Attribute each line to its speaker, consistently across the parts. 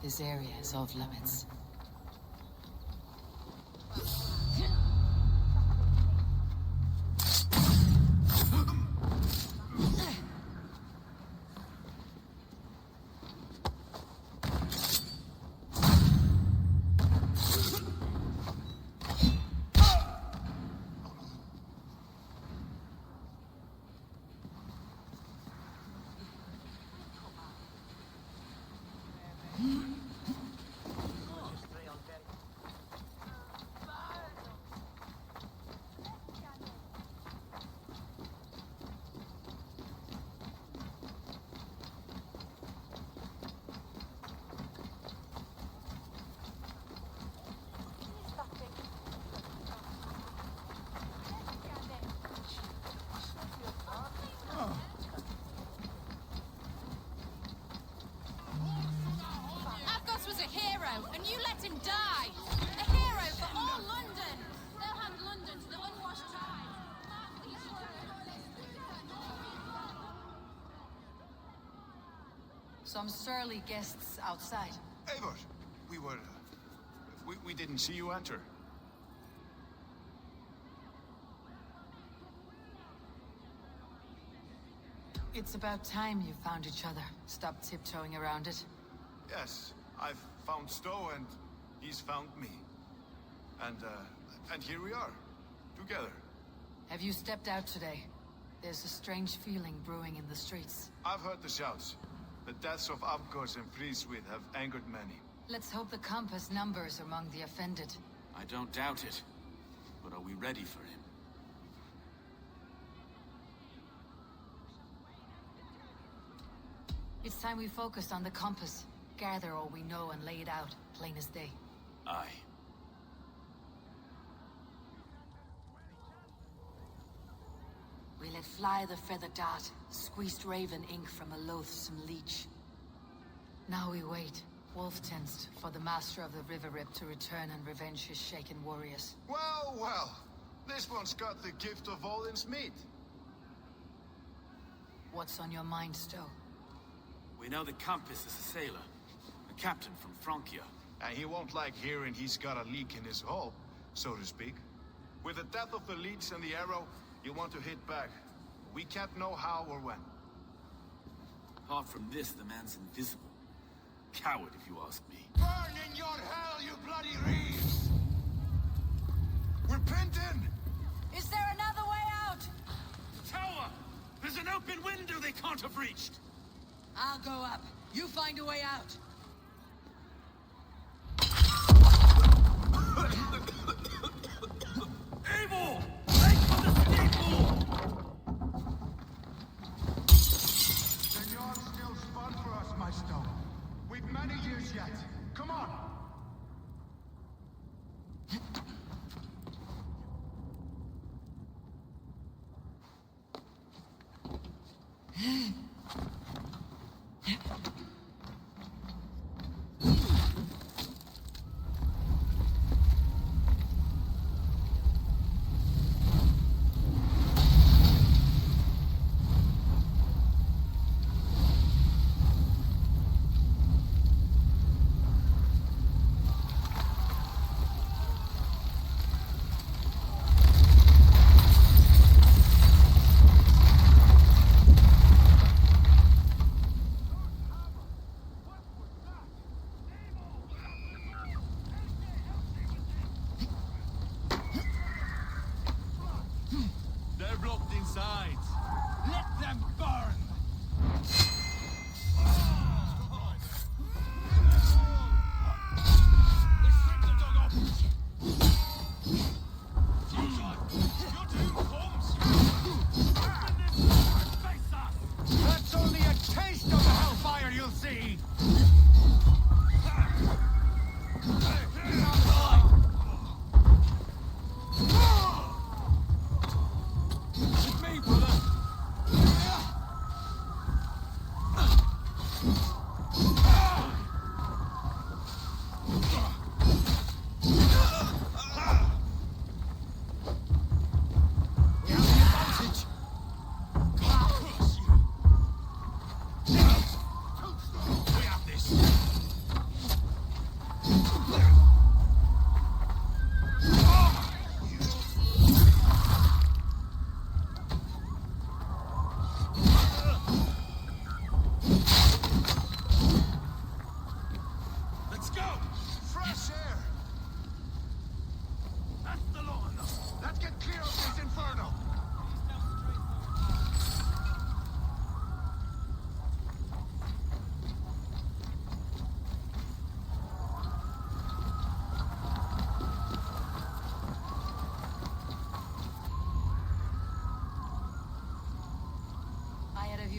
Speaker 1: This area is off limits.
Speaker 2: And you let him die! A hero for all London! They'll hand London to the unwashed tide!
Speaker 1: Some surly guests outside.
Speaker 3: Eivor, we didn't see you enter.
Speaker 1: It's about time you found each other. Stop tiptoeing around it.
Speaker 3: Yes, I've found Stowe and he's found me. And here we are, together.
Speaker 1: Have you stepped out today? There's a strange feeling brewing in the streets.
Speaker 3: I've heard the shouts. The deaths of Abgors and Frieswith have angered many.
Speaker 1: Let's hope the compass numbers among the offended.
Speaker 4: I don't doubt it. But are we ready for him?
Speaker 1: It's time we focused on the compass. Gather all we know and lay it out, plain as day.
Speaker 4: Aye.
Speaker 1: We let fly the feather dart, squeezed raven ink from a loathsome leech. Now we wait, wolf-tensed, for the master of the river rip to return and revenge his shaken warriors.
Speaker 3: Well, well. This one's got the gift of Odin's meat.
Speaker 1: What's on your mind, Stowe?
Speaker 4: We know the compass is a sailor. A captain from Francia.
Speaker 3: And he won't like hearing he's got a leak in his hull, so to speak. With the death of the leech and the arrow, you want to hit back. We can't know how or when.
Speaker 4: Apart from this, the man's invisible. Coward, if you ask me.
Speaker 3: Burn in your hell, you bloody reeves! We're pinned in!
Speaker 2: Is there another way out?
Speaker 4: Tower! There's an open window they can't have reached!
Speaker 1: I'll go up. You find a way out.
Speaker 4: Eivor! Make for the steeple!
Speaker 3: The yard's still spun for us, my Stowe. We've many years yet. Come on!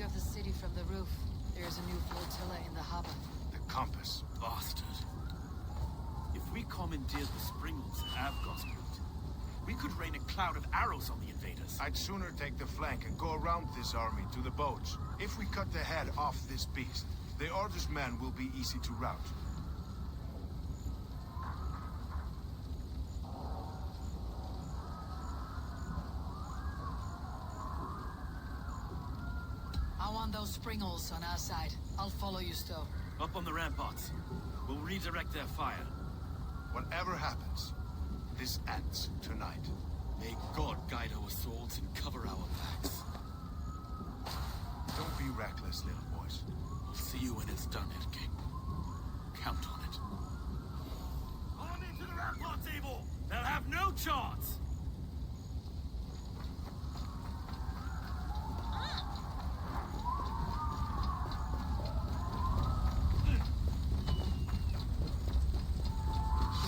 Speaker 1: view of the city from the roof. There's a new flotilla in the harbor.
Speaker 3: The compass.
Speaker 4: Bastard. If we commandeered the Springles and Avgos route, we could rain a cloud of arrows on the invaders.
Speaker 3: I'd sooner take the flank and go around this army to the boats. If we cut the head off this beast, the Order's men will be easy to rout.
Speaker 1: I want those Springles on our side. I'll follow you, Stowe.
Speaker 4: Up on the ramparts. We'll redirect their fire.
Speaker 3: Whatever happens, this ends tonight.
Speaker 4: May God guide our swords and cover our backs.
Speaker 3: Don't be reckless, little boys.
Speaker 4: We'll see you when it's done, Ed King. Count on it. On into the ramparts, Eivor! They'll have no chance!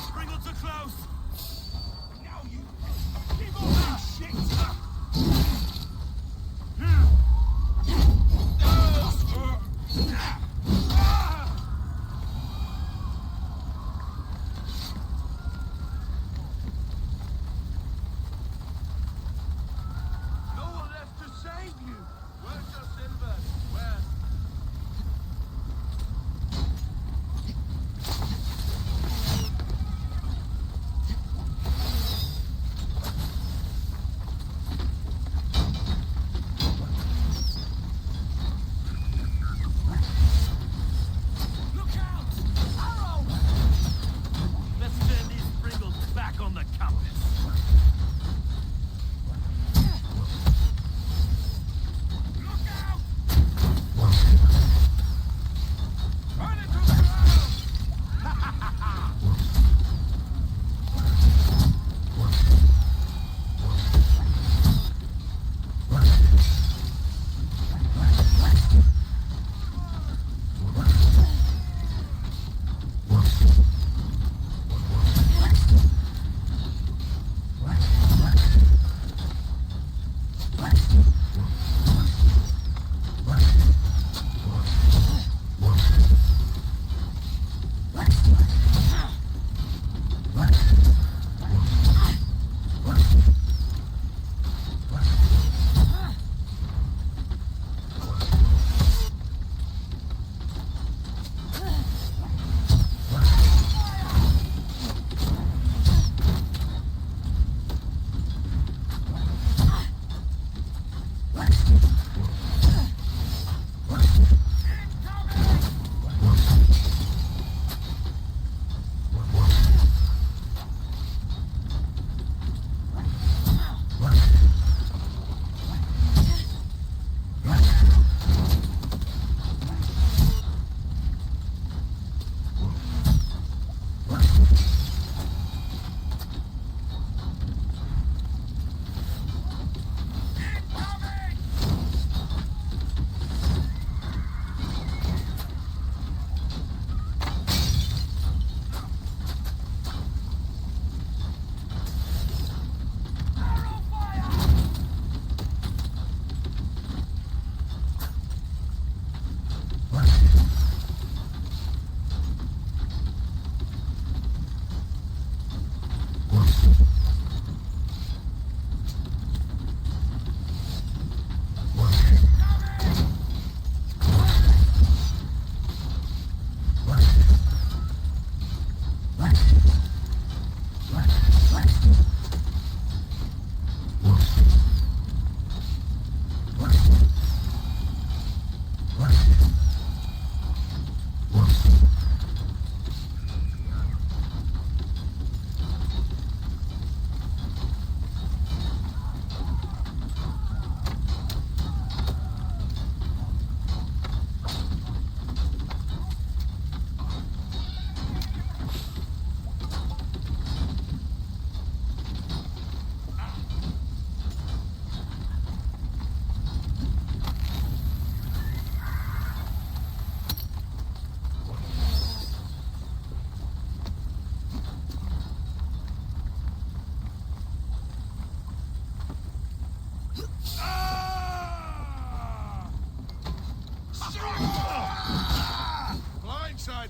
Speaker 4: Springles are close! Now you... Keep on that shit!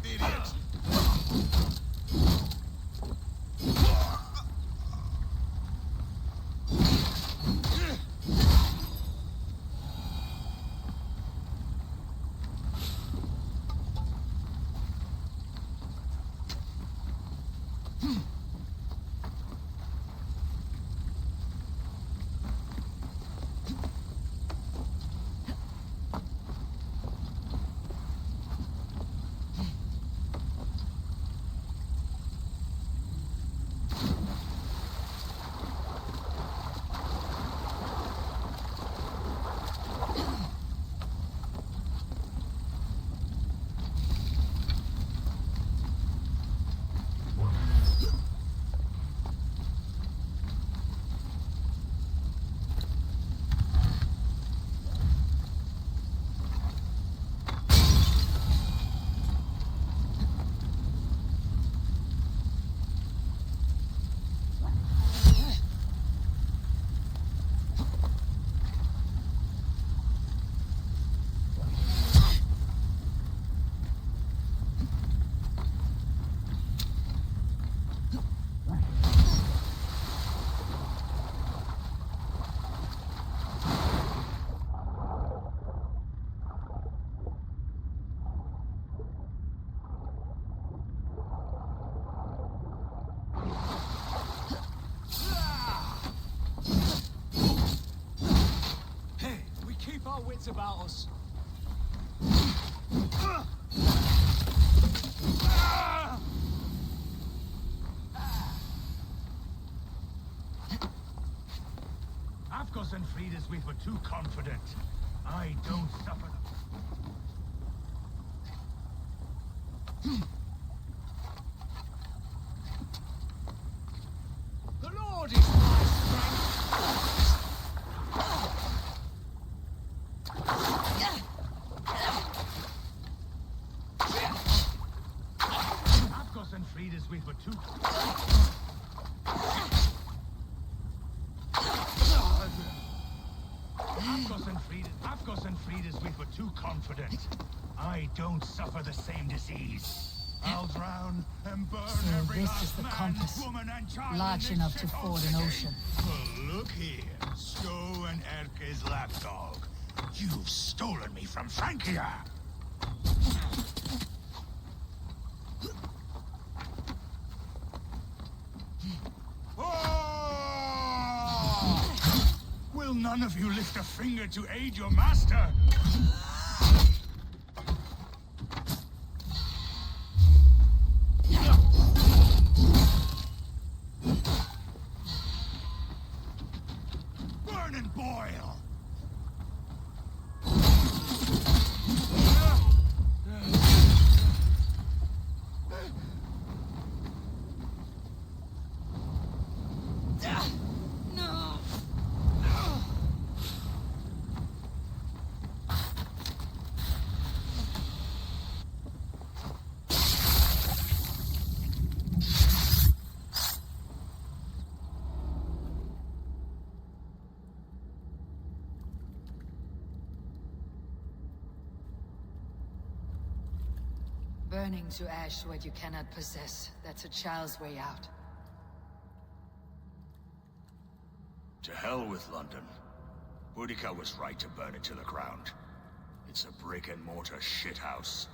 Speaker 3: idiot!
Speaker 5: Wits about us.
Speaker 6: Afgos and Fridas, we were too confident. I don't suffer.
Speaker 5: The Lord is my strength.
Speaker 6: And Fridas, we were too. Afgos and Fridas, we were too confident. I don't suffer the same disease. I'll drown and burn
Speaker 1: So
Speaker 6: every
Speaker 1: this
Speaker 6: last
Speaker 1: is the
Speaker 6: man,
Speaker 1: compass,
Speaker 6: woman, and child
Speaker 1: large
Speaker 6: in
Speaker 1: enough
Speaker 6: this
Speaker 1: to
Speaker 6: shithole
Speaker 1: ford an
Speaker 6: city.
Speaker 1: ocean.
Speaker 6: Well, look here, Stowe and Erke's lapdog. You've stolen me from Frankia. Will none of you lift a finger to aid your master? Burn and boil!
Speaker 1: Burning to ash what you cannot possess. That's a child's way out.
Speaker 3: To hell with London. Boudica was right to burn it to the ground. It's a brick-and-mortar shithouse.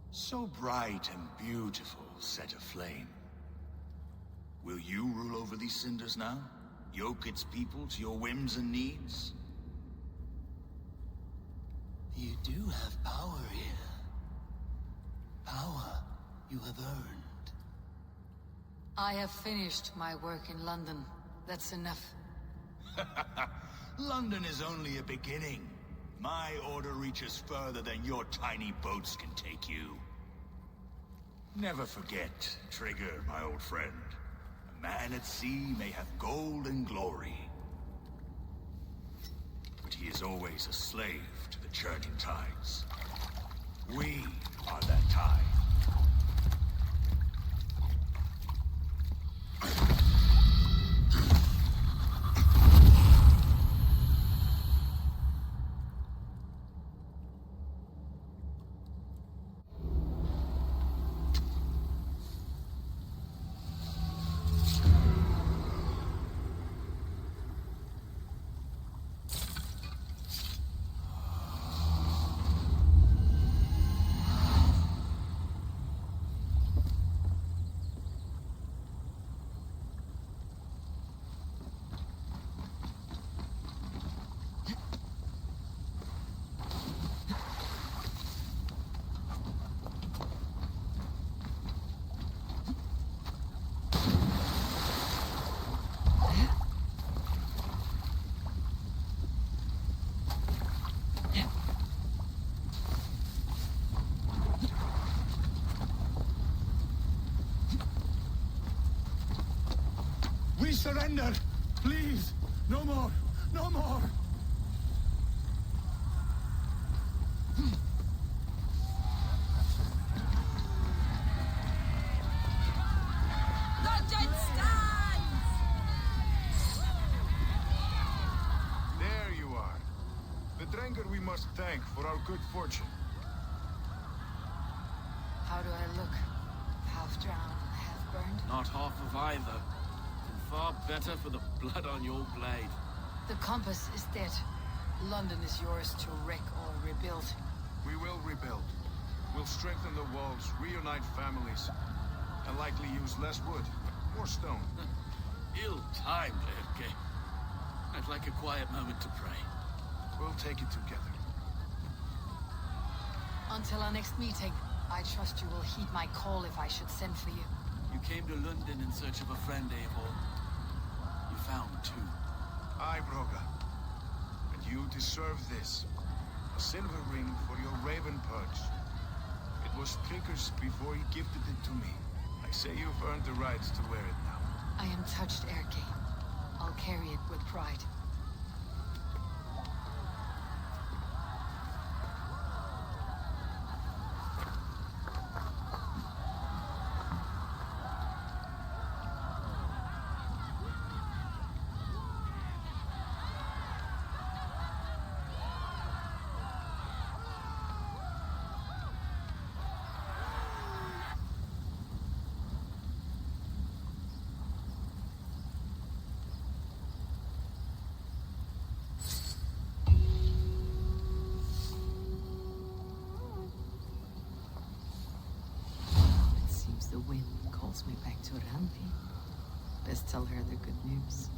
Speaker 3: So bright and beautiful, set aflame. Will you rule over these cinders now? Yoke its people to your whims and needs?
Speaker 7: You do have power here. Power you have earned.
Speaker 1: I have finished my work in London. That's enough.
Speaker 3: London is only a beginning. My order reaches further than your tiny boats can take you. Never forget, Trigger, my old friend. A man at sea may have gold and glory, but he is always a slave to the churning tides. We are that tide.
Speaker 6: surrender! Please! No more! No more!
Speaker 2: London stands!
Speaker 8: There you are. The Dranger we must thank for our good fortune.
Speaker 1: How do I look? Half drowned, half burned?
Speaker 4: Not half of either. And far better for the blood on your blade.
Speaker 1: The compass is dead. London is yours to wreck or rebuild.
Speaker 8: We will rebuild. We'll strengthen the walls, reunite families, and likely use less wood, more stone.
Speaker 4: Ill-timed, Erke. I'd like a quiet moment to pray.
Speaker 8: We'll take it together.
Speaker 1: Until our next meeting, I trust you will heed my call if I should send for you.
Speaker 4: You came to London in search of a friend, Eivor. You found two.
Speaker 8: Aye, Broga. And you deserve this. A silver ring for your raven perch. It was Trigger's before he gifted it to me. I say you've earned the right to wear it now.
Speaker 1: I am touched, Erke. I'll carry it with pride. The wind calls me back to Randi. Best tell her the good news.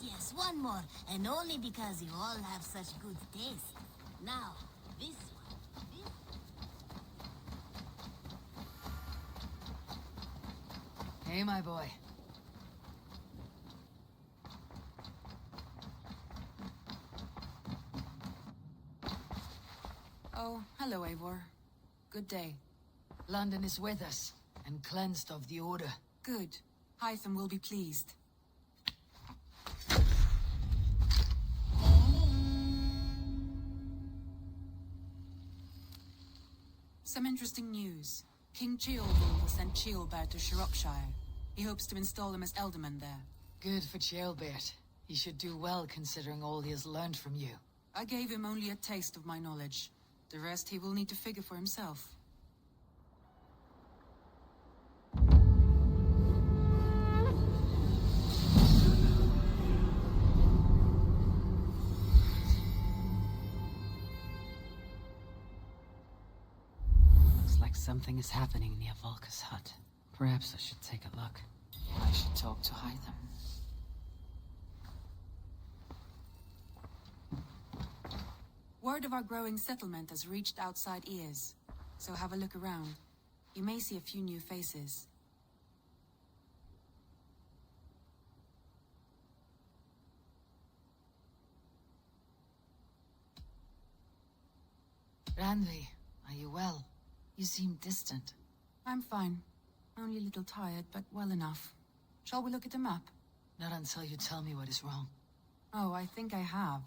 Speaker 9: Yes, one more, and only because you all have such good taste. Now, this one.
Speaker 1: Hey, my boy.
Speaker 10: Oh, hello, Eivor. Good day.
Speaker 1: London is with us, and cleansed of the Order.
Speaker 10: Good. Hytham will be pleased. Some interesting news. King Ceolbert will send Ceolbert to Shropshire. He hopes to install him as Elderman there.
Speaker 1: Good for Ceolbert. He should do well considering all he has learned from you.
Speaker 10: I gave him only a taste of my knowledge. The rest he will need to figure for himself.
Speaker 1: Looks like something is happening near Volka's hut. Perhaps I should take a look. I should talk to Hytham.
Speaker 10: Word of our growing settlement has reached outside ears, so have a look around. You may see a few new faces.
Speaker 1: Randvi, are you well? You seem distant.
Speaker 10: I'm fine. Only a little tired, but well enough. Shall we look at the map?
Speaker 1: Not until you tell me what is wrong.
Speaker 10: Oh, I think I have.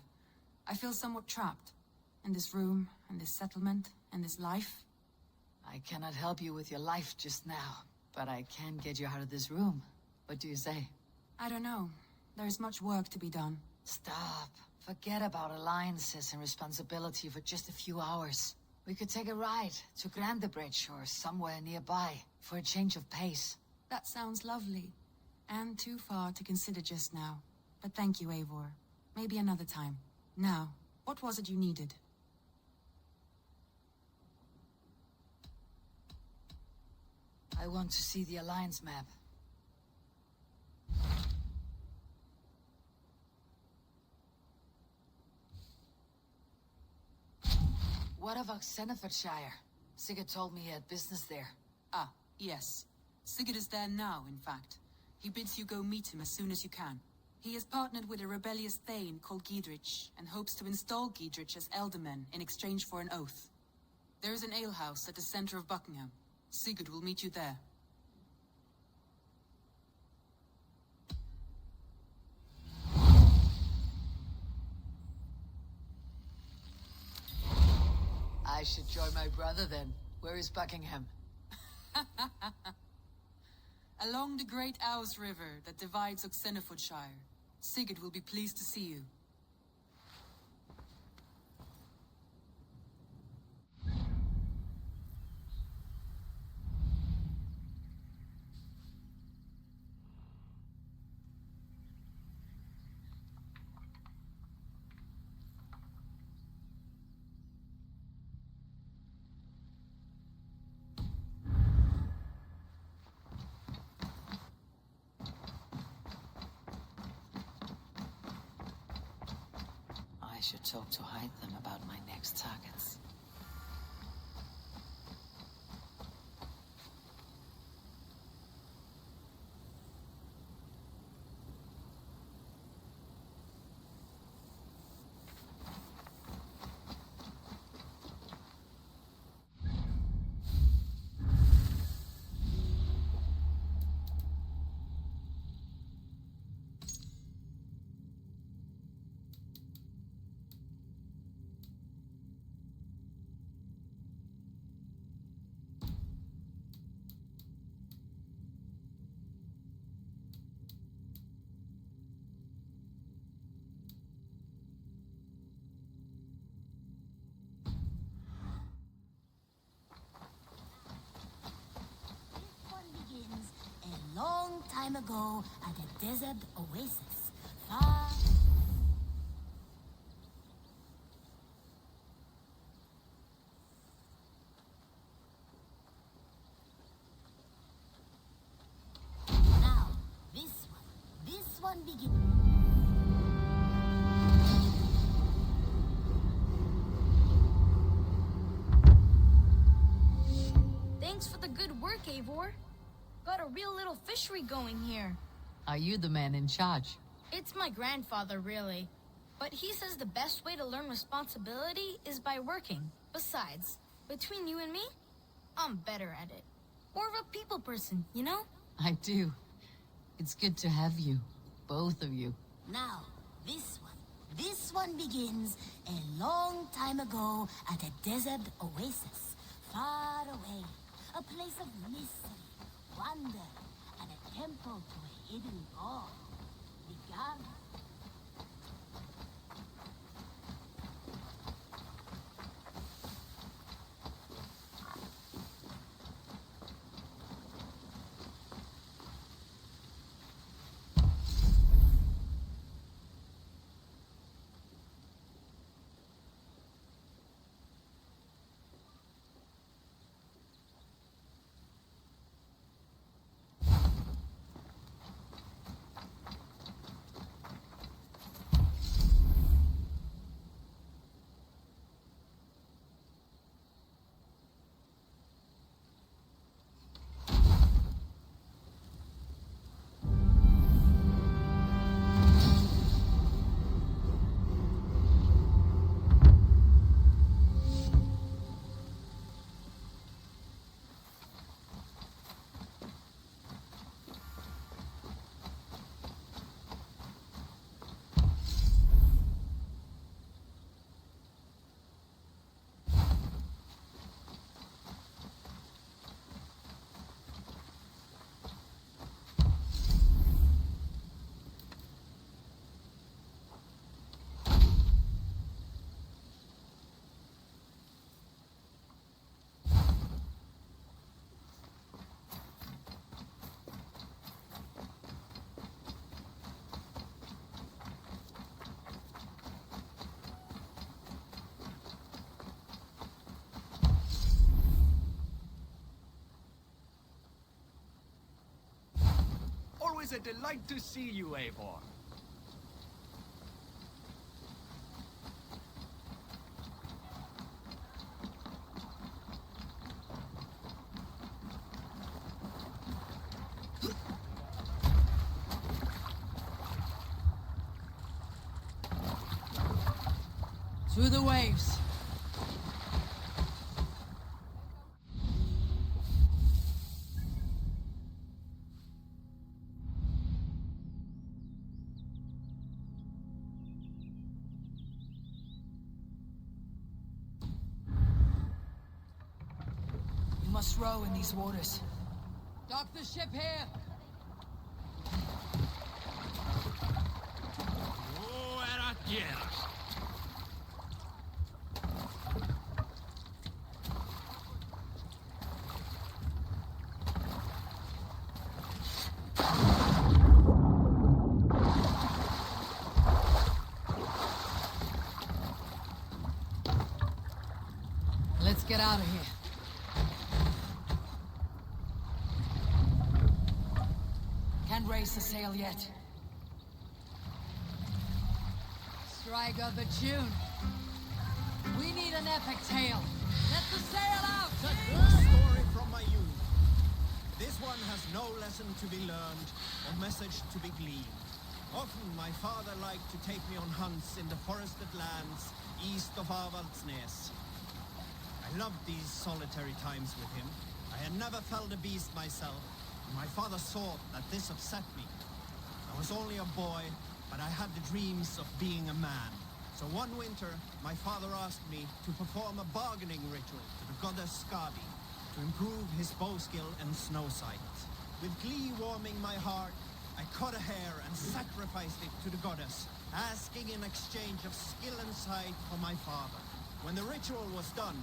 Speaker 10: I feel somewhat trapped. In this room, in this settlement, in this life.
Speaker 1: I cannot help you with your life just now, but I can get you out of this room. What do you say?
Speaker 10: I don't know. There is much work to be done.
Speaker 1: Stop. Forget about alliances and responsibility for just a few hours. We could take a ride to Grandebridge or somewhere nearby for a change of pace.
Speaker 10: That sounds lovely. And too far to consider just now. But thank you, Eivor. Maybe another time. Now, what was it you needed?
Speaker 1: I want to see the Alliance map. What about Senefordshire? Sigurd told me he had business there.
Speaker 10: Ah, yes. Sigurd is there now, in fact. He bids you go meet him as soon as you can. He has partnered with a rebellious Thane called Giedrich, and hopes to install Giedrich as Elderman in exchange for an oath. There is an alehouse at the center of Buckingham. Sigurd will meet you there.
Speaker 1: I should join my brother then. Where is Buckingham?
Speaker 10: Along the great Ouse River that divides Oxenfordshire. Sigurd will be pleased to see you.
Speaker 1: I should talk to them about my next targets.
Speaker 9: A long time ago at a desert oasis, far... Now, this one begins...
Speaker 2: Thanks for the good work, Eivor. Got a real little fishery going here.
Speaker 1: Are you the man in charge?
Speaker 2: It's my grandfather, really. But he says the best way to learn responsibility is by working. Besides, between you and me, I'm better at it. More of a people person, you know?
Speaker 1: I do. It's good to have you. Both of you.
Speaker 9: Now, this one begins a long time ago at a desert oasis, far away. A place of mystery, wonder, and a temple to a hidden god. The garden.
Speaker 5: always a delight to see you, Eivor.
Speaker 1: Through the waves. You must row in these waters. Dock the ship here!
Speaker 4: Oh, era tierra.
Speaker 1: Let's get out of here. Can't raise the sail yet. Strike up a tune. We need an epic tale. Let the sail out!
Speaker 11: A story from my youth. This one has no lesson to be learned or message to be gleaned. Often my father liked to take me on hunts in the forested lands east of Avaldsnes. I loved these solitary times with him. I had never felled a beast myself, and my father saw that this upset me. I was only a boy, but I had the dreams of being a man. So one winter, my father asked me to perform a bargaining ritual to the goddess Skadi to improve his bow skill and snow sight. With glee warming my heart, I cut a hair and sacrificed it to the goddess, asking in exchange of skill and sight for my father. When the ritual was done,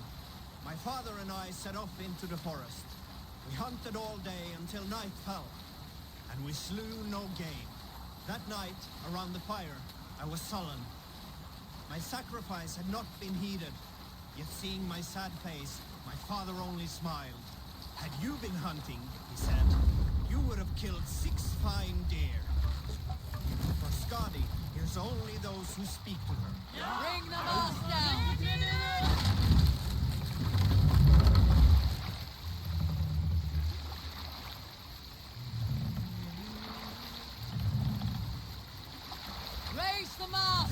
Speaker 11: my father and I set off into the forest. We hunted all day until night fell, and we slew no game. That night, around the fire, I was sullen. My sacrifice had not been heeded, yet seeing my sad face, my father only smiled. Had you been hunting, he said, you would have killed 6 fine deer. For Skadi hears only those who speak to her.
Speaker 1: Bring the mast down! Raise the mast!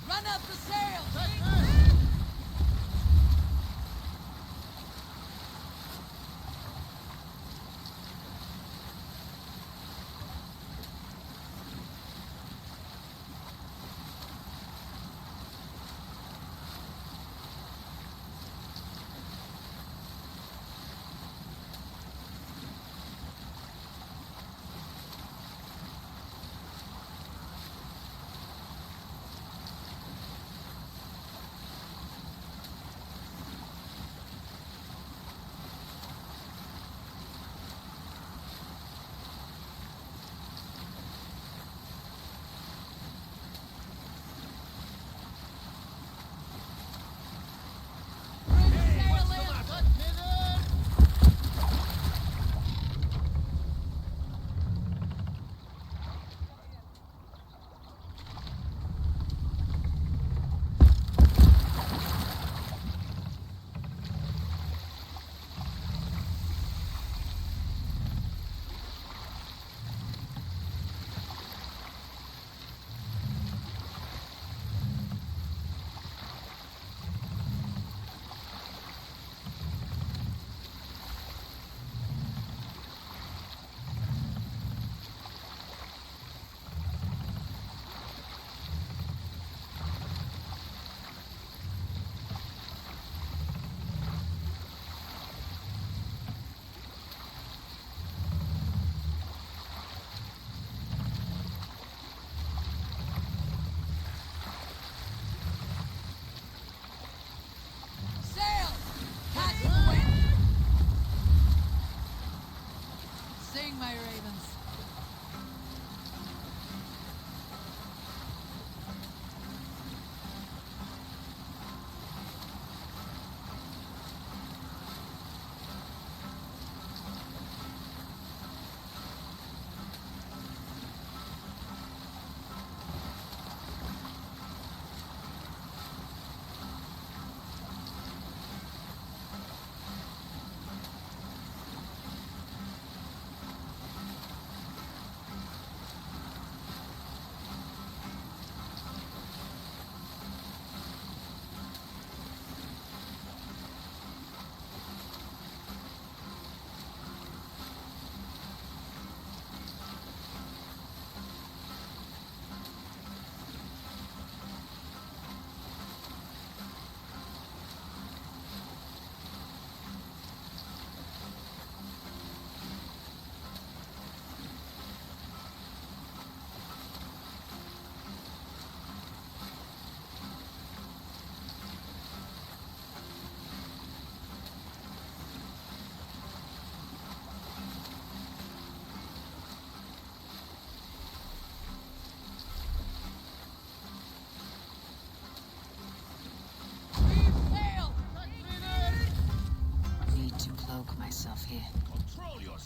Speaker 1: Run up the sail!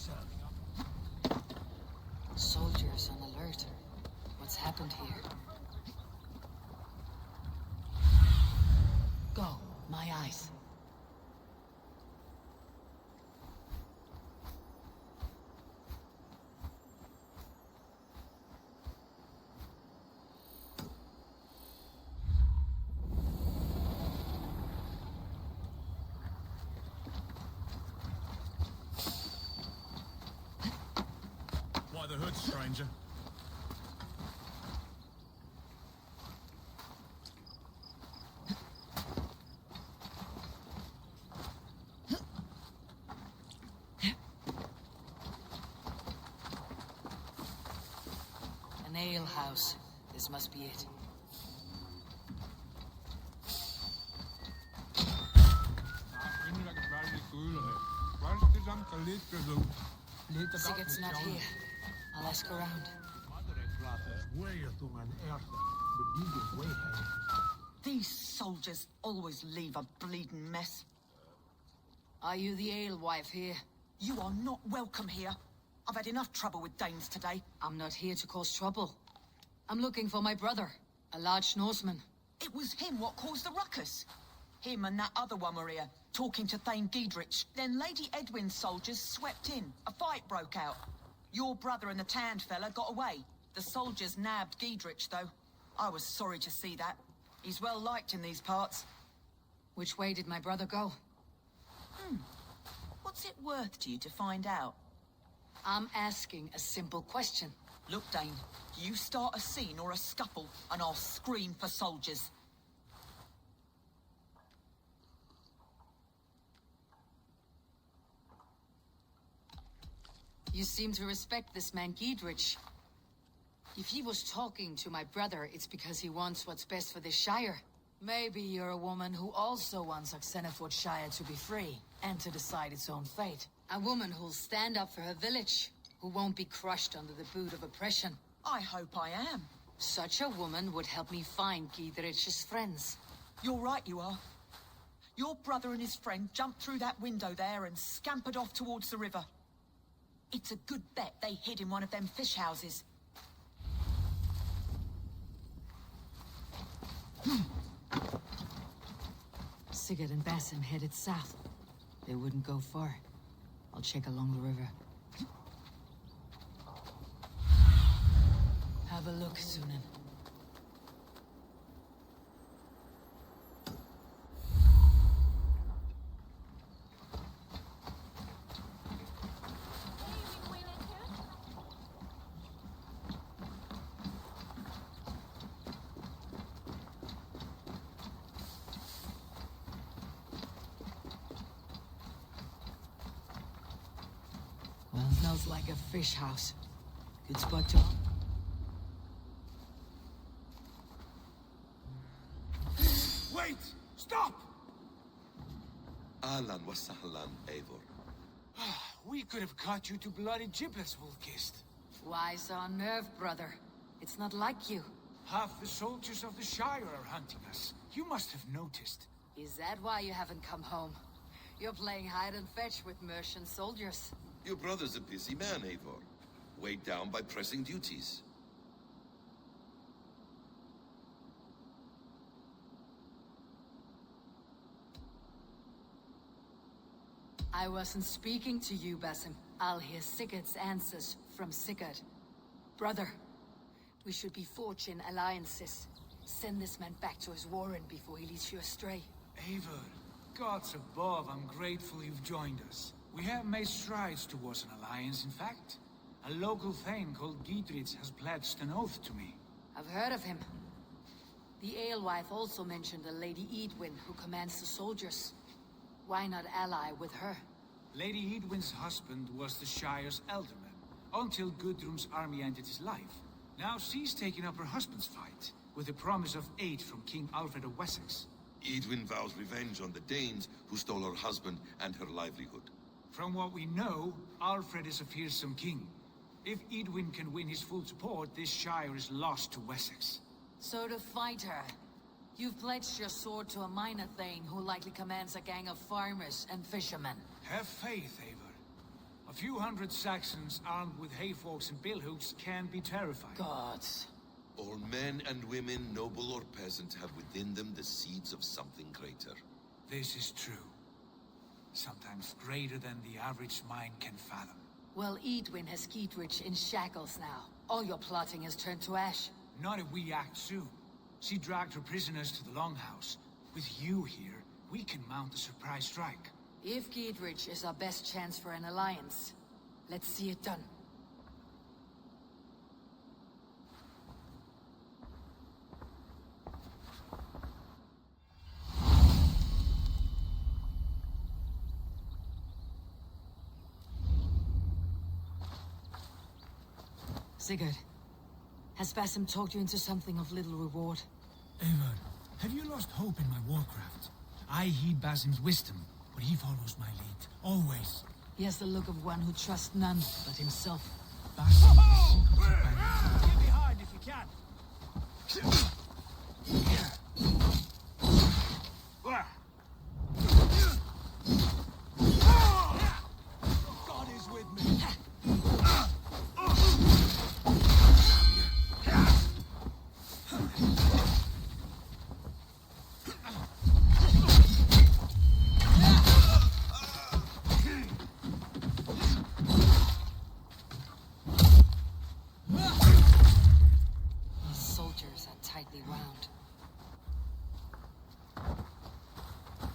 Speaker 6: serve.
Speaker 1: Soldiers on alert. What's happened here? Go, my eyes.
Speaker 4: Why the hood, stranger?
Speaker 1: An ale house. This must be it. Sigurd's not here. I'll ask around.
Speaker 12: These soldiers always leave a bleeding mess.
Speaker 1: Are you the alewife here?
Speaker 12: You are not welcome here. I've had enough trouble with Danes today.
Speaker 1: I'm not here to cause trouble. I'm looking for my brother, a large Norseman.
Speaker 12: It was him what caused the ruckus. Him and that other one were here, talking to Thane Giedrich. Then Lady Edwin's soldiers swept in. A fight broke out. Your brother and the tanned fella got away. The soldiers nabbed Giedrich, though. I was sorry to see that. He's well liked in these parts.
Speaker 1: Which way did my brother go?
Speaker 12: What's it worth to you to find out?
Speaker 1: I'm asking a simple question.
Speaker 12: Look, Dane, you start a scene or a scuffle, and I'll scream for soldiers.
Speaker 1: You seem to respect this man Giedrich. If he was talking to my brother, it's because he wants what's best for this Shire. Maybe you're a woman who also wants Oxenford Shire to be free, and to decide its own fate. A woman who'll stand up for her village, who won't be crushed under the boot of oppression.
Speaker 12: I hope I am.
Speaker 1: Such a woman would help me find Giedrich's friends.
Speaker 12: You're right, you are. Your brother and his friend jumped through that window there and scampered off towards the river. It's a good bet they hid in one of them fish houses.
Speaker 1: Sigurd and Basim headed south. They wouldn't go far. I'll check along the river. Have a look, Sunan. Well, smells like a fish house. Good spot to...
Speaker 3: Wait! Stop!
Speaker 13: Ahlan wa sahlan, Eivor.
Speaker 5: We could have cut you to bloody giblets, Wolf-kissed.
Speaker 1: Why so unnerved, brother? It's not like you.
Speaker 5: Half the soldiers of the Shire are hunting us. You must have noticed.
Speaker 1: Is that why you haven't come home? You're playing hide and fetch with Mercian soldiers.
Speaker 13: Your brother's a busy man, Eivor. Weighed down by pressing duties.
Speaker 1: I wasn't speaking to you, Basim. I'll hear Sigurd's answers from Sigurd. Brother, we should be forging alliances. Send this man back to his warren before he leads you astray.
Speaker 5: Eivor, gods above, I'm grateful you've joined us. We have made strides towards an alliance, in fact. A local thane called Giedrich has pledged an oath to me.
Speaker 1: I've heard of him. The alewife also mentioned a Lady Edwin who commands the soldiers. Why not ally with her?
Speaker 5: Lady Edwin's husband was the Shire's elderman, until Gudrun's army ended his life. Now she's taking up her husband's fight, with the promise of aid from King Alfred of Wessex.
Speaker 13: Edwin vows revenge on the Danes who stole her husband and her livelihood.
Speaker 5: From what we know, Alfred is a fearsome king. If Edwin can win his full support, this Shire is lost to Wessex.
Speaker 1: So to fight her, you've pledged your sword to a minor thane who likely commands a gang of farmers and fishermen.
Speaker 5: Have faith, Eivor. A few hundred Saxons armed with hayforks and billhooks can be terrifying.
Speaker 1: Gods.
Speaker 13: All men and women, noble or peasant, have within them the seeds of something greater.
Speaker 5: This is true. Sometimes greater than the average mind can fathom.
Speaker 1: Well, Eadwyn has Giedrich in shackles now. All your plotting has turned to ash.
Speaker 5: Not if we act soon. She dragged her prisoners to the Longhouse. With you here, we can mount a surprise strike.
Speaker 1: If Giedrich is our best chance for an alliance, let's see it done. Sigurd, has Basim talked you into something of little reward?
Speaker 5: Eivor, have you lost hope in my warcraft? I heed Basim's wisdom, but he follows my lead, always.
Speaker 1: He has the look of one who trusts none but himself.
Speaker 5: Basim is secretive by nature.
Speaker 11: Get behind if you can. God is with me.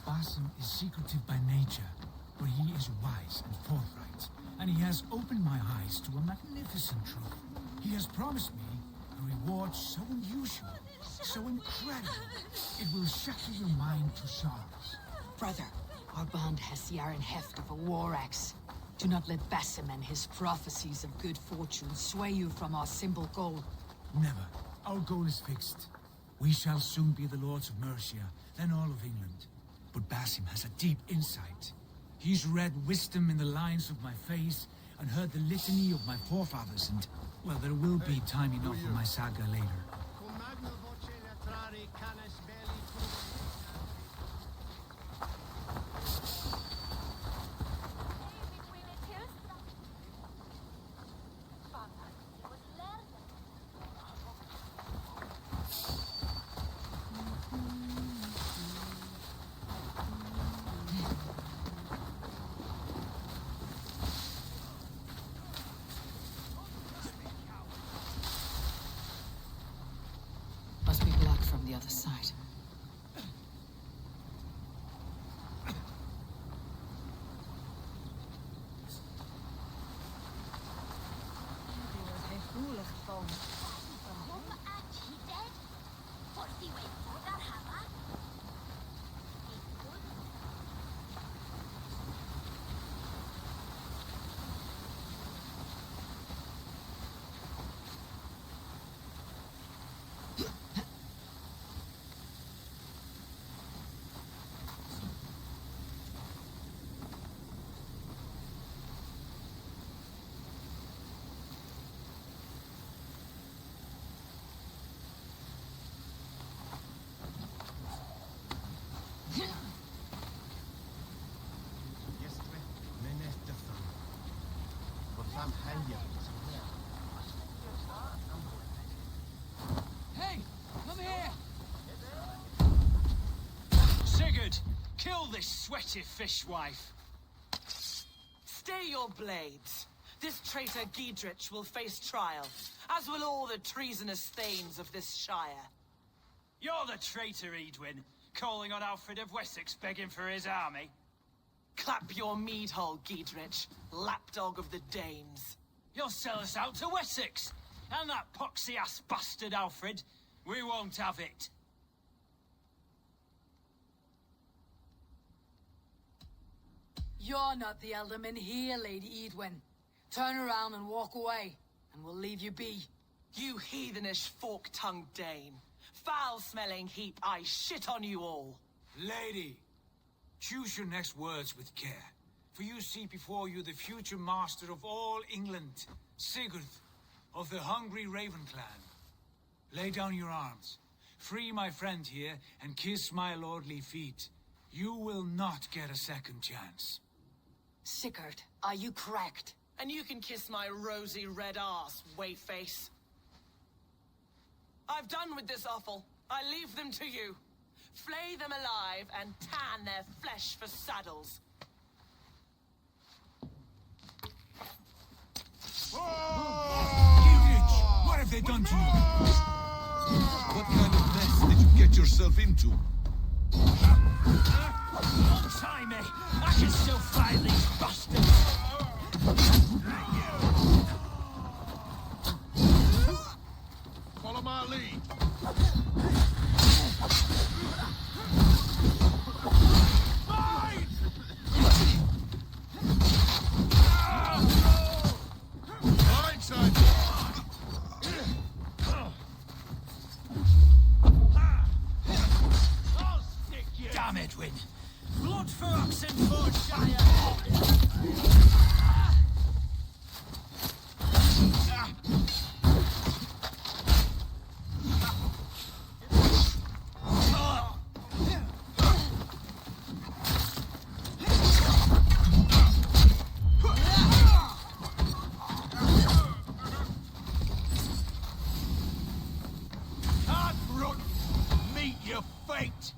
Speaker 5: Basim is secretive by nature, but he is wise and forthright, and he has opened my eyes to a magnificent truth. He has promised me a reward so unusual, so incredible, it will shatter your mind to shards.
Speaker 1: Brother, our bond has the iron heft of a war axe. Do not let Basim and his prophecies of good fortune sway you from our simple goal.
Speaker 5: Never. Our goal is fixed. We shall soon be the lords of Mercia, then all of England. But Basim has a deep insight. He's read wisdom in the lines of my face and heard the litany of my forefathers, and, well, there will be time enough for my saga later.
Speaker 1: Must be blocked from the other side.
Speaker 5: Hey! Come here! Sigurd! Kill this sweaty fishwife!
Speaker 12: Stay your blades. This traitor Giedrich will face trial, as will all the treasonous thanes of this shire.
Speaker 5: You're the traitor, Eadwyn, calling on Alfred of Wessex begging for his army.
Speaker 12: Clap your mead hole, Giedrich, lapdog of the Danes.
Speaker 5: You'll sell us out to Wessex, and that poxy-ass bastard Alfred. We won't have it.
Speaker 1: You're not the alderman here, Lady Eadwyn. Turn around and walk away, and we'll leave you be.
Speaker 12: You heathenish fork-tongued Dane. Foul-smelling heap, I shit on you all.
Speaker 5: Lady, choose your next words with care, for you see before you the future master of all England, Sigurd, of the hungry Raven clan. Lay down your arms, free my friend here, and kiss my lordly feet. You will not get a second chance.
Speaker 1: Sigurd, are you cracked?
Speaker 12: And you can kiss my rosy red arse, wayface. I've done with this offal. I leave them to you. Flay them alive and tan their flesh for saddles.
Speaker 5: Giedrich, what have they done to you?
Speaker 13: What kind of mess did you get yourself into?
Speaker 4: Don't tie me! I can still fight these bastards!
Speaker 8: Follow my lead.
Speaker 4: Damn Edwin! Blood for Oxenfordshire!
Speaker 8: Can't run. Meet your fate.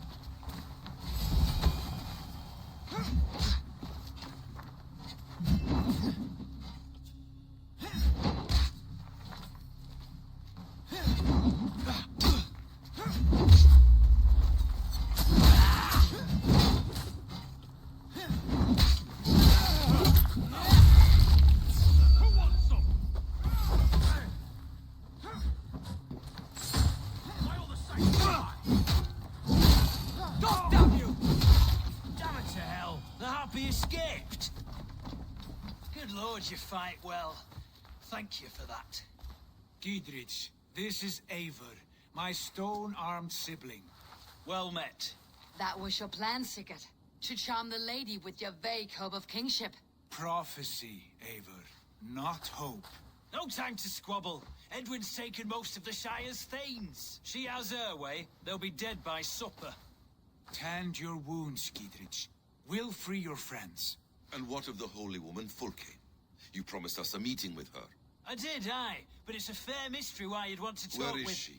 Speaker 4: Damn you! Damn it to hell! The harpy escaped! Good lord, you fight well. Thank you for that.
Speaker 5: Giedrich, this is Eivor, my stone-armed sibling.
Speaker 4: Well met.
Speaker 1: That was your plan, Sigurd. To charm the lady with your vague hope of kingship.
Speaker 5: Prophecy, Eivor, not hope.
Speaker 4: No time to squabble. Edwin's taken most of the Shire's thanes. She has her way. They'll be dead by supper.
Speaker 5: Tend your wounds, Giedrich. We'll free your friends.
Speaker 13: And what of the holy woman Fulke? You promised us a meeting with her.
Speaker 4: I did, aye. But it's a fair mystery why you'd want to talk
Speaker 13: Where is
Speaker 4: with...
Speaker 13: she?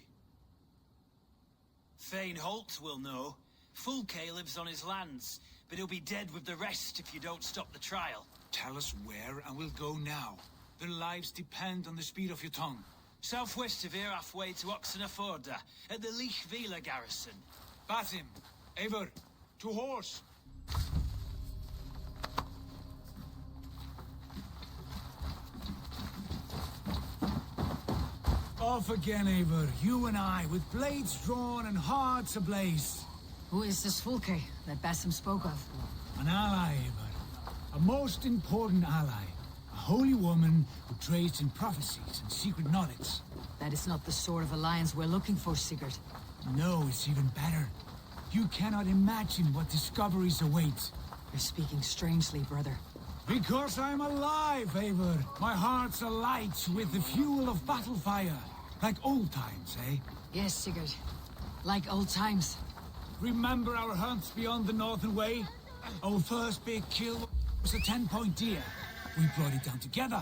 Speaker 4: Thane Holt will know. Fulke lives on his lands, but he'll be dead with the rest if you don't stop the trial.
Speaker 5: Tell us where, and we'll go now. Their lives depend on the speed of your tongue.
Speaker 4: Southwest of here, halfway to Oxenaforda, at the Lichvila garrison.
Speaker 5: Basim, Eivor, to horse! Off again, Eivor, you and I, with blades drawn and hearts ablaze.
Speaker 1: Who is this Fulke that Basim spoke of?
Speaker 5: An ally, Eivor. A most important ally. A holy woman who trades in prophecies and secret knowledge.
Speaker 1: That is not the sort of alliance we're looking for, Sigurd.
Speaker 5: No, it's even better. You cannot imagine what discoveries await.
Speaker 1: You're speaking strangely, brother.
Speaker 5: Because I'm alive, Eivor. My heart's alight with the fuel of battle fire. Like old times, eh?
Speaker 1: Yes, Sigurd. Like old times.
Speaker 5: Remember our hunts beyond the Northern Way? Our first big kill was a 10-point deer. We brought it down together.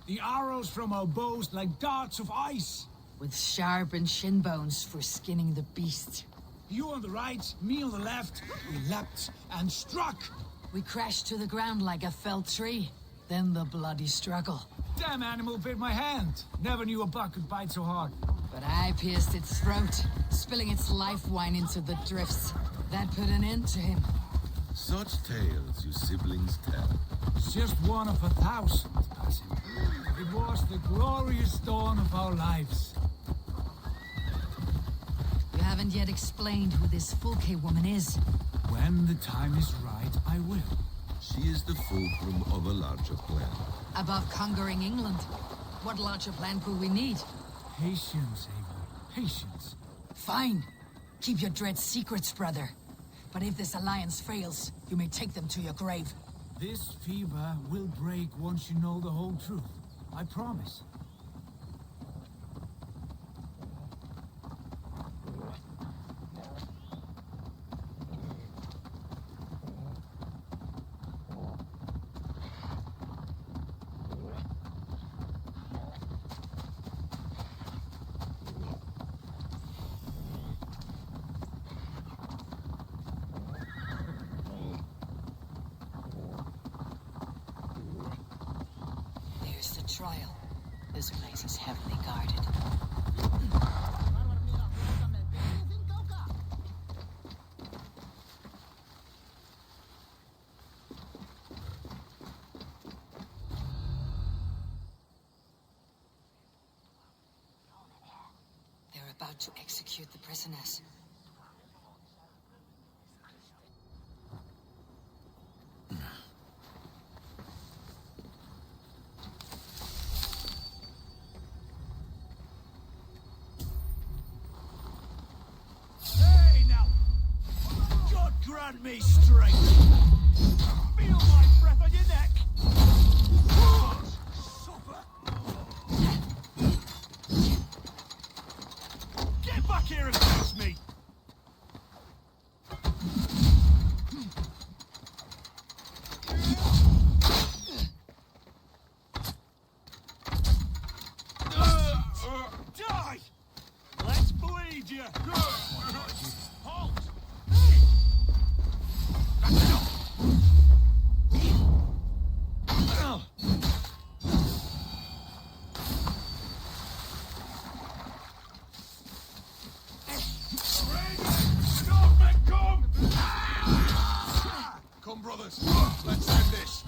Speaker 5: The arrows from our bows like darts of ice.
Speaker 1: With sharpened shin bones for skinning the beast.
Speaker 5: You on the right, me on the left. We leapt and struck.
Speaker 1: We crashed to the ground like a felled tree. Then the bloody struggle.
Speaker 5: Damn animal bit my hand. Never knew a buck could bite so hard.
Speaker 1: But I pierced its throat, spilling its life wine into the drifts. That put an end to him.
Speaker 13: Such tales you siblings tell.
Speaker 5: It's just one of 1,000, Basim. It was the glorious dawn of our lives.
Speaker 1: You haven't yet explained who this Fulke woman is.
Speaker 5: When the time is right, I will.
Speaker 13: She is the fulcrum of a larger plan.
Speaker 1: Above conquering England, what larger plan could we need?
Speaker 5: Patience, Eivor. Patience.
Speaker 1: Fine. Keep your dread secrets, brother. But if this alliance fails, you may take them to your grave.
Speaker 5: This fever will break once you know the whole truth. I promise.
Speaker 1: the trial. This place is heavily guarded. They're about to execute the prisoners.
Speaker 4: Grant me strength. Feel my breath on your neck. Suffer. Get back here and face me. Die. Let's bleed you. Halt.
Speaker 8: Come, brothers. Let's end this.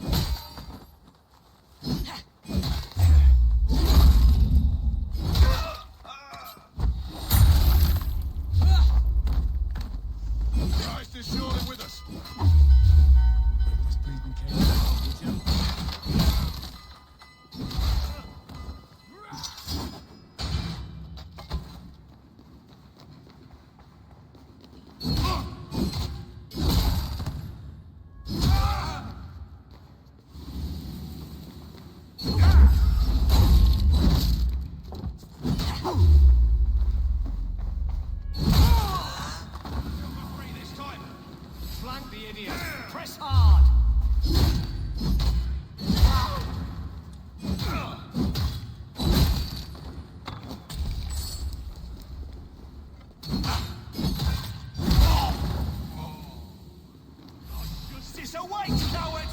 Speaker 8: Christ is surely with us.
Speaker 4: Press hard! Justice awaits, coward!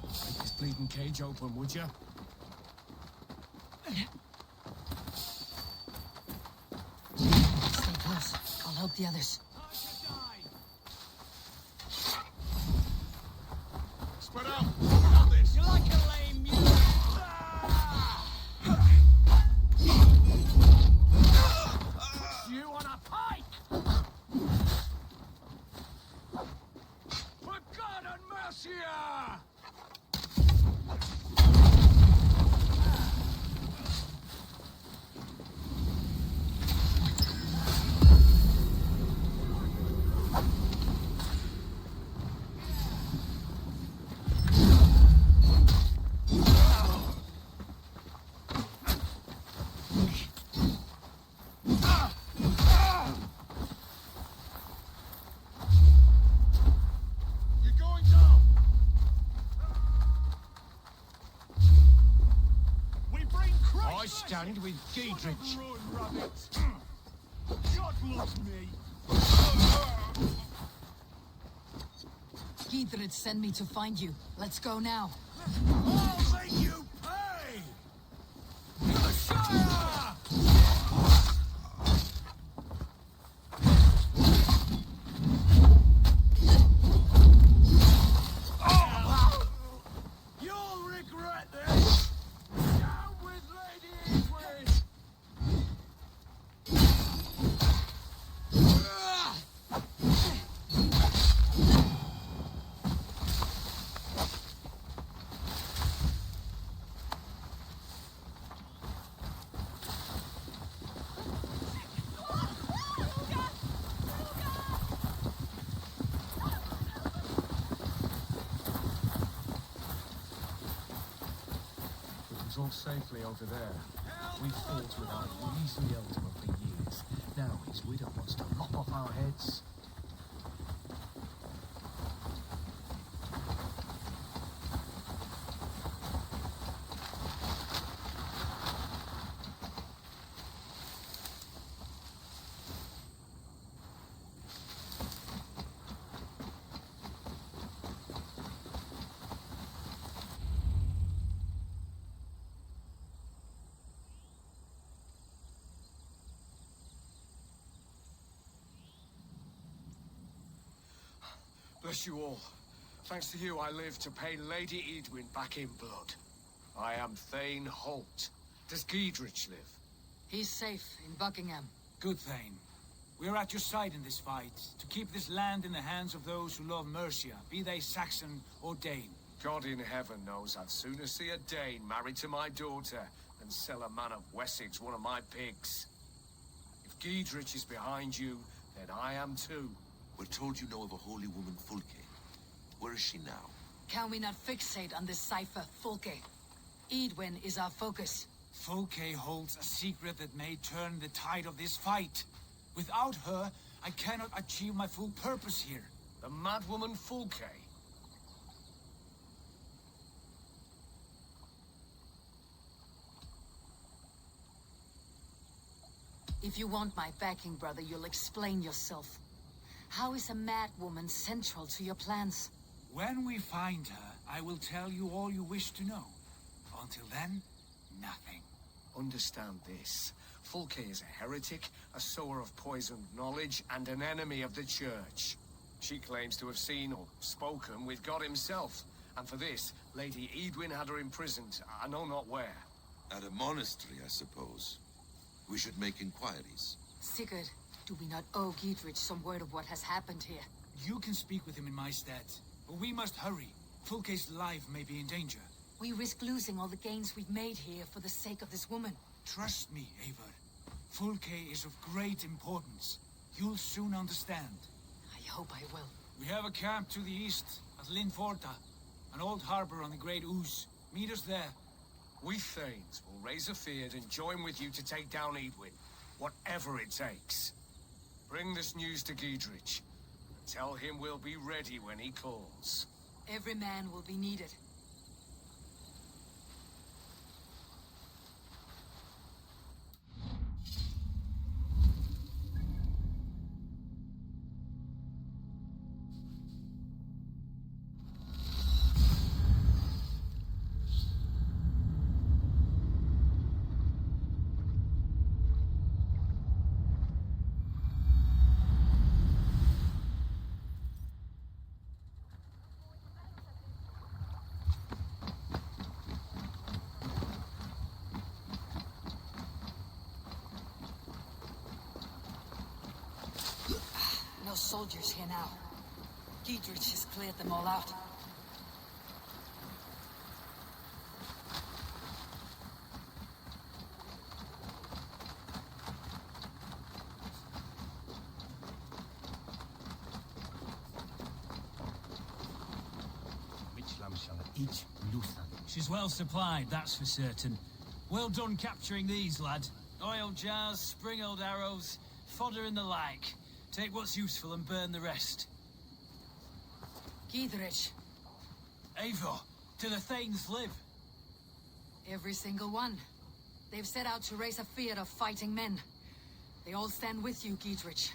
Speaker 5: Break this bleeding cage open, would you?
Speaker 1: Stay close. I'll help the others.
Speaker 8: Spread out. We got this.
Speaker 4: You like a lame mule? You on a pike! For God and mercy!
Speaker 6: I stand with Giedrich.
Speaker 4: God loves me.
Speaker 1: Giedrich sent me to find you. Let's go now.
Speaker 4: I'll make you pay! The Shire! You'll regret this! Down with Lady Eivor!
Speaker 5: All safely over there. We've fought without easily Eldor for years. Now his widow wants to lop off our heads.
Speaker 14: Bless you all. Thanks to you, I live to pay Lady Eadwyn back in blood. I am Thane Holt. Does Giedrich live?
Speaker 1: He's safe in Buckingham.
Speaker 5: Good, Thane. We are at your side in this fight, to keep this land in the hands of those who love Mercia, be they Saxon or Dane.
Speaker 14: God in heaven knows I'd sooner see a Dane married to my daughter than sell a man of Wessex one of my pigs. If Giedrich is behind you, then I am too.
Speaker 13: We're told you know of a holy woman, Fulke. Where is she now?
Speaker 1: Can we not fixate on this cipher, Fulke? Eadwyn is our focus.
Speaker 5: Fulke holds a secret that may turn the tide of this fight. Without her, I cannot achieve my full purpose here.
Speaker 14: The madwoman Fulke?
Speaker 1: If you want my backing, brother, you'll explain yourself. How is a madwoman central to your plans?
Speaker 5: When we find her, I will tell you all you wish to know. Until then, nothing.
Speaker 14: Understand this. Fulke is a heretic, a sower of poisoned knowledge, and an enemy of the Church. She claims to have seen or spoken with God himself. And for this, Lady Eadwyn had her imprisoned, I know not where.
Speaker 13: At a monastery, I suppose. We should make inquiries.
Speaker 1: Sigurd, do we not owe Giedrich some word of what has happened here?
Speaker 5: You can speak with him in my stead, but we must hurry. Fulke's life may be in danger.
Speaker 1: We risk losing all the gains we've made here for the sake of this woman.
Speaker 5: Trust me, Eivor. Fulke is of great importance. You'll soon understand.
Speaker 1: I hope I will.
Speaker 5: We have a camp to the east, at Linforta, an old harbor on the Great Ouse. Meet us there.
Speaker 14: We Thanes will raise a feard and join with you to take down Eadwyn, whatever it takes. Bring this news to Giedrich, and tell him we'll be ready when he calls.
Speaker 1: Every man will be needed. No soldiers here now. Giedrich has cleared them all out.
Speaker 4: She's well supplied, that's for certain. Well done capturing these, lad. Oil jars, spring-oiled arrows, fodder and the like. Take what's useful and burn the rest.
Speaker 1: Giedrich.
Speaker 4: Eivor, do the Thanes live?
Speaker 1: Every single one. They've set out to raise a fear of fighting men. They all stand with you, Giedrich.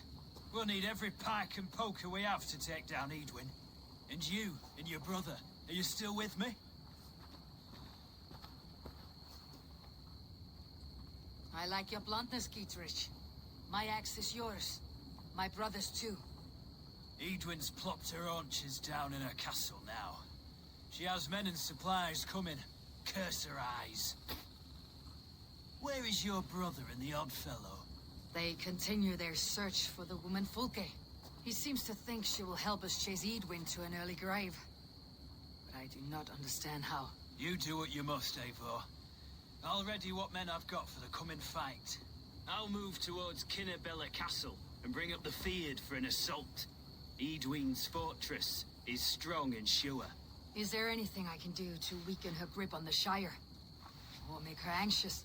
Speaker 4: We'll need every pike and poker we have to take down Eadwyn. And you, and your brother, are you still with me?
Speaker 1: I like your bluntness, Giedrich. My axe is yours. My brother's too.
Speaker 4: Eadwyn's plopped her haunches down in her castle now. She has men and supplies coming. Curse her eyes. Where is your brother and the odd fellow?
Speaker 1: They continue their search for the woman Fulke. He seems to think she will help us chase Eadwyn to an early grave. But I do not understand how.
Speaker 4: You do what you must, Eivor. I'll ready what men I've got for the coming fight. I'll move towards Kinnabella Castle and bring up the feared for an assault. Eadwyn's fortress is strong and sure.
Speaker 1: Is there anything I can do to weaken her grip on the Shire? Or make her anxious?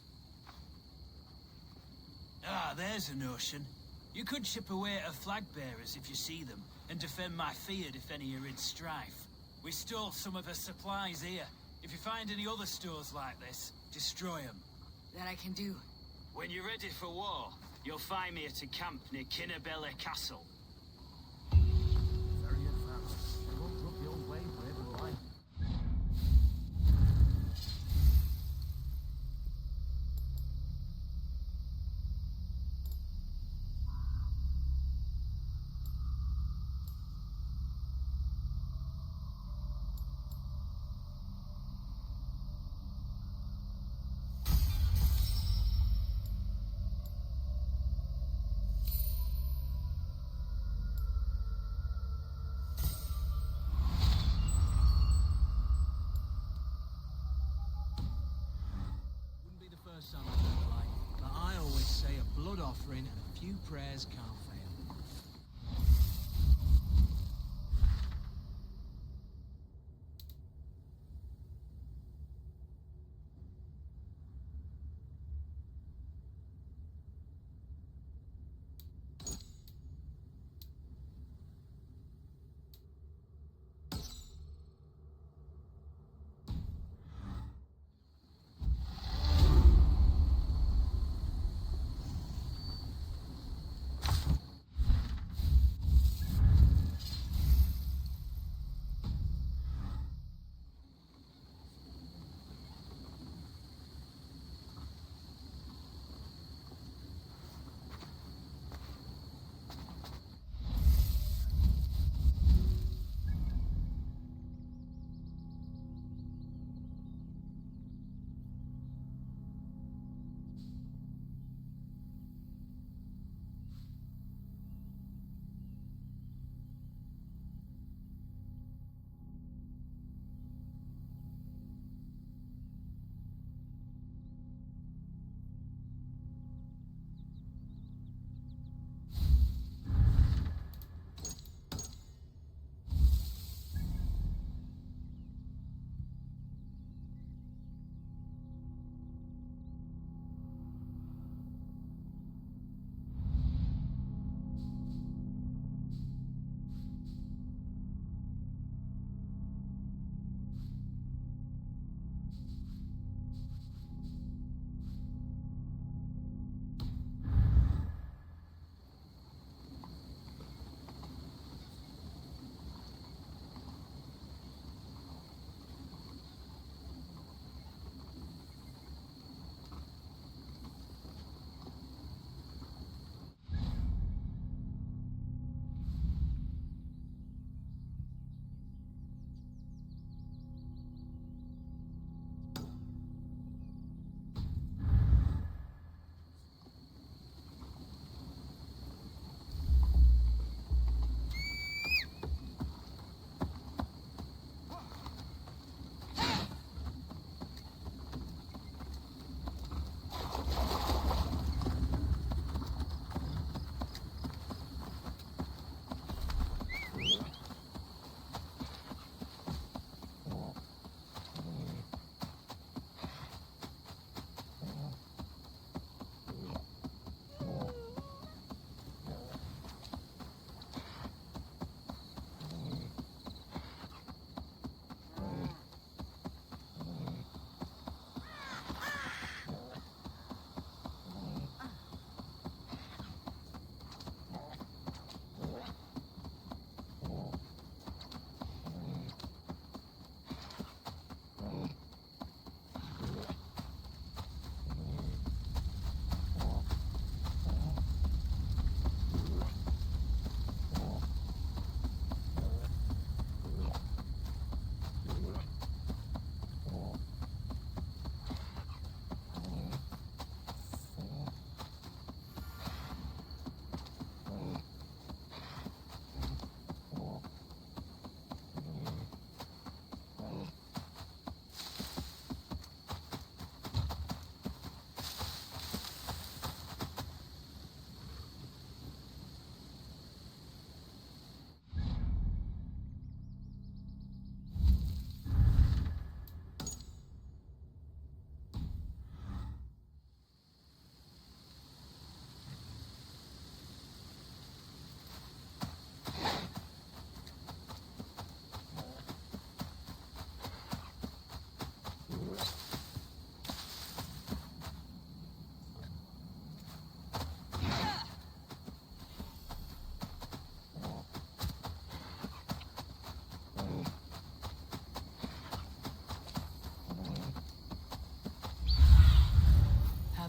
Speaker 4: Ah, there's a notion. You could chip away at her flag bearers if you see them, and defend my feared if any are in strife. We stole some of her supplies here. If you find any other stores like this, destroy them.
Speaker 1: That I can do.
Speaker 4: When you're ready for war, you'll find me at a camp near Kinnabella Castle.
Speaker 11: Very advanced. They won't look the old way for everyone.
Speaker 5: first son I've ever liked, but I always say a blood offering and a few prayers can't fail.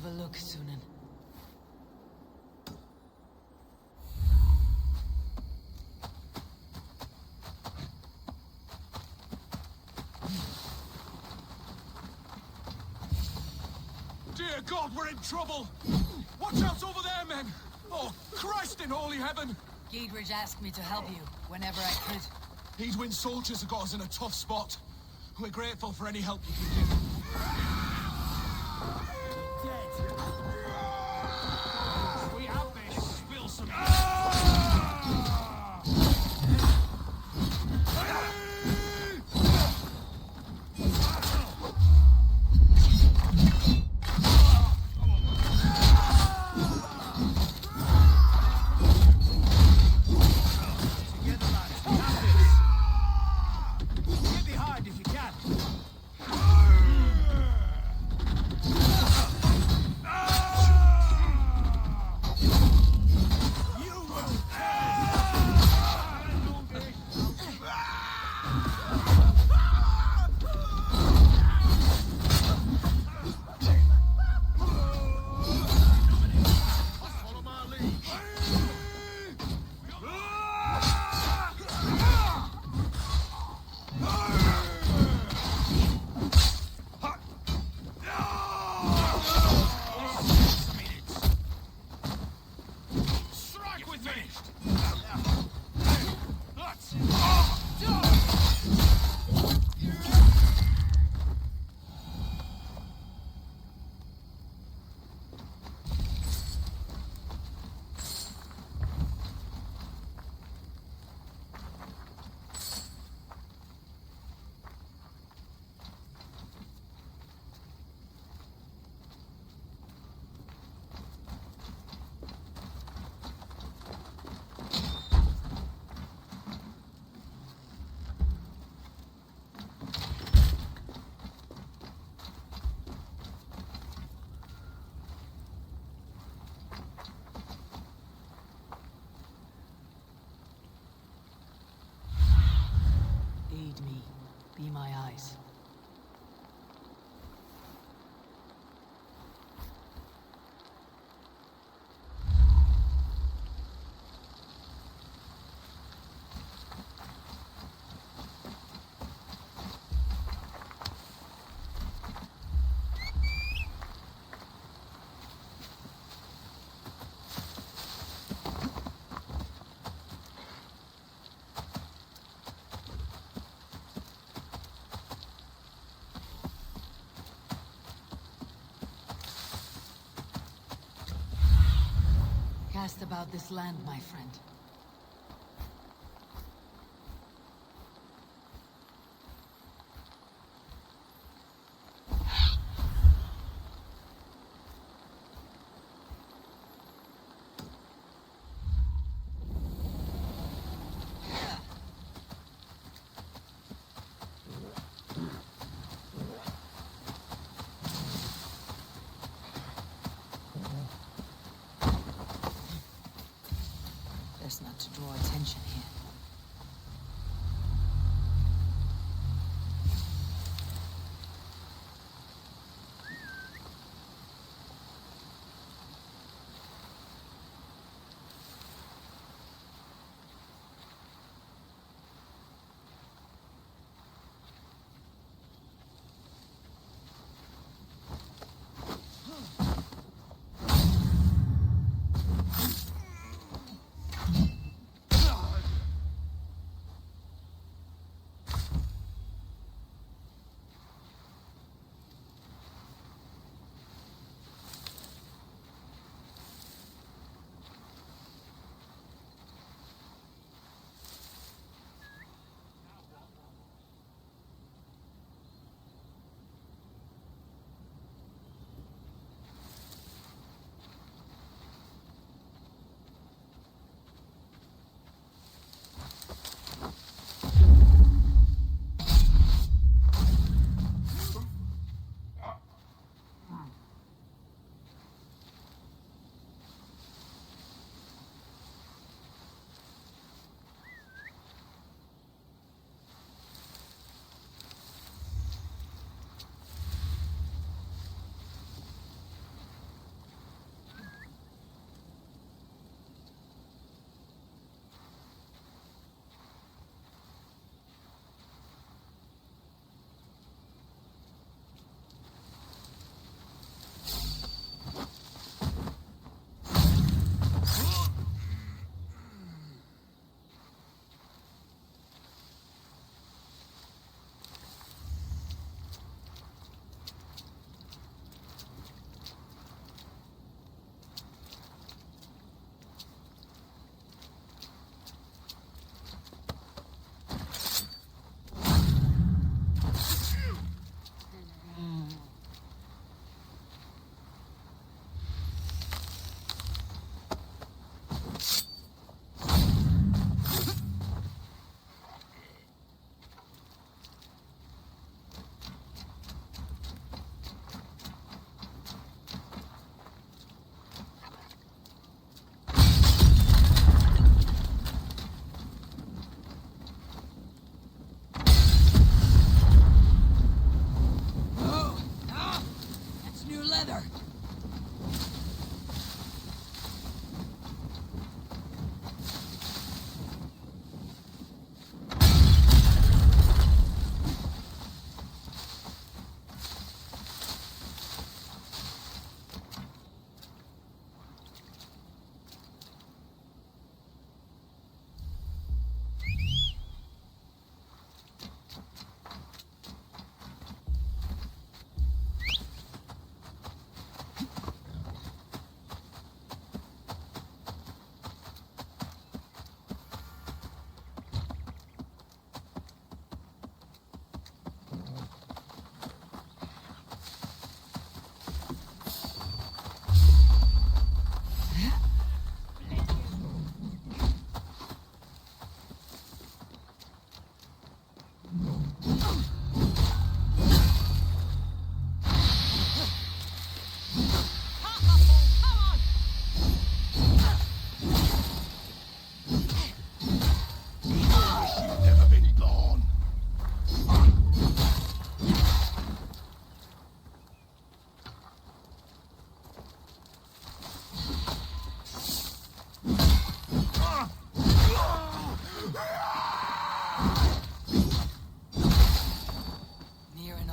Speaker 1: A look, Sunan.
Speaker 14: Dear God, we're in trouble! Watch out over there, men! Oh, Christ in holy heaven!
Speaker 1: Giedrich asked me to help you whenever I could.
Speaker 14: Eidwin's soldiers have got us in a tough spot. We're grateful for any help you can give.
Speaker 1: Be my eyes. Cast about this land, my friend. There's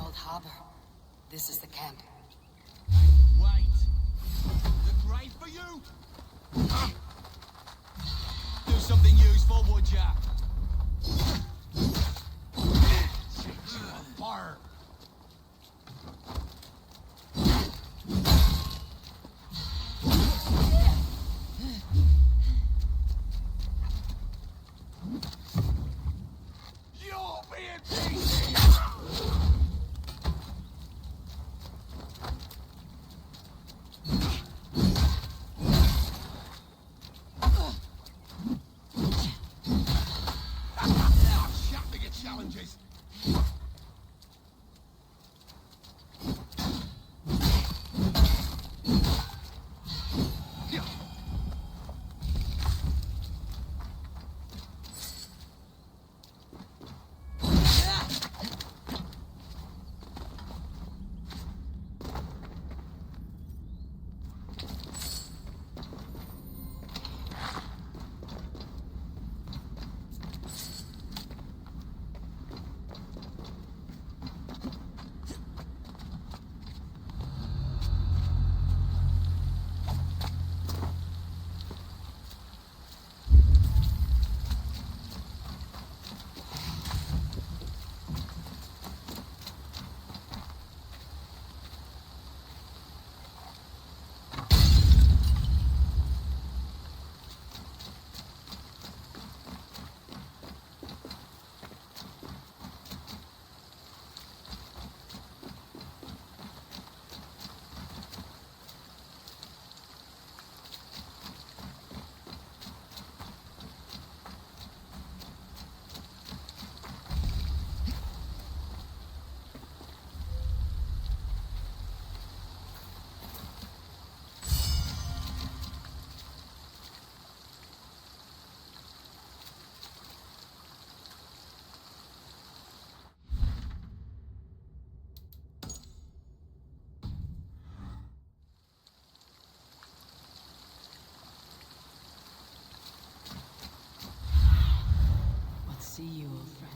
Speaker 1: old harbor. This is the camp.
Speaker 11: Wait! The grave for you? Do something useful, would ya? Bar.
Speaker 6: You'll be in pieces! Shouting at challenges!
Speaker 1: See you, old friend.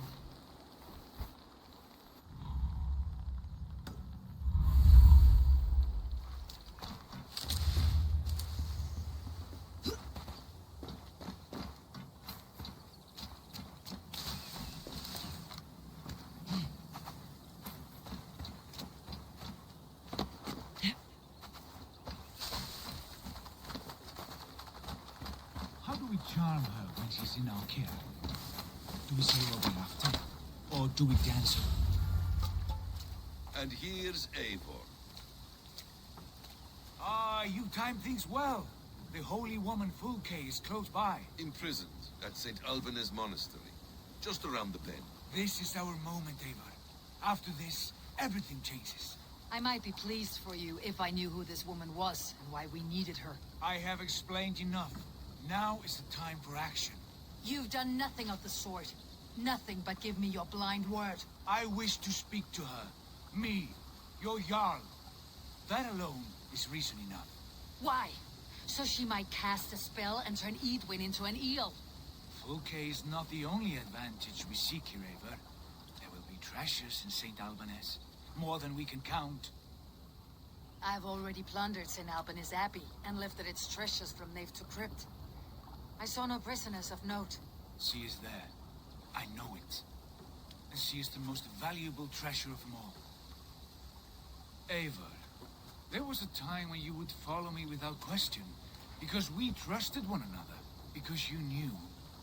Speaker 5: How do we charm her when she's in our care? Do we say what we're after? Or do we dance her?
Speaker 13: And here's Eivor.
Speaker 5: Ah, you time things well. The holy woman Fulke is close by.
Speaker 13: Imprisoned at St. Alban's Monastery, just around the bend.
Speaker 5: This is our moment, Eivor. After this, everything changes.
Speaker 1: I might be pleased for you if I knew who this woman was and why we needed her.
Speaker 5: I have explained enough. Now is the time for action.
Speaker 1: You've done nothing of the sort. Nothing but give me your blind word.
Speaker 5: I wish to speak to her. Me, your Jarl. That alone is reason enough.
Speaker 1: Why? So she might cast a spell and turn Eidwin into an eel.
Speaker 5: Fulke is not the only advantage we seek here, Eivor. There will be treasures in St. Alban's. More than we can count.
Speaker 1: I've already plundered St. Alban's Abbey and lifted its treasures from nave to crypt. I saw no prisoners of note.
Speaker 5: She is there. I know it. And she is the most valuable treasure of them all. Eivor, there was a time when you would follow me without question, because we trusted one another, because you knew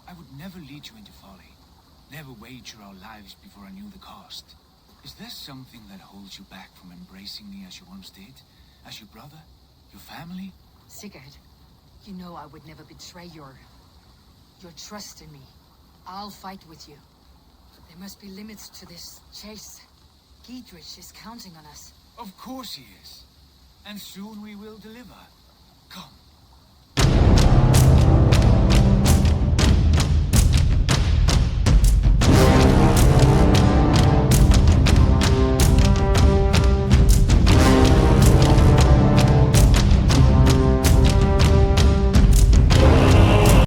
Speaker 5: I would never lead you into folly, never wager our lives before I knew the cost. Is there something that holds you back from embracing me as you once did? As your brother? Your family?
Speaker 1: Sigurd, you know I would never betray your trust in me. I'll fight with you. There must be limits to this chase. Giedrich is counting on us.
Speaker 5: Of course he is. And soon we will deliver. Come.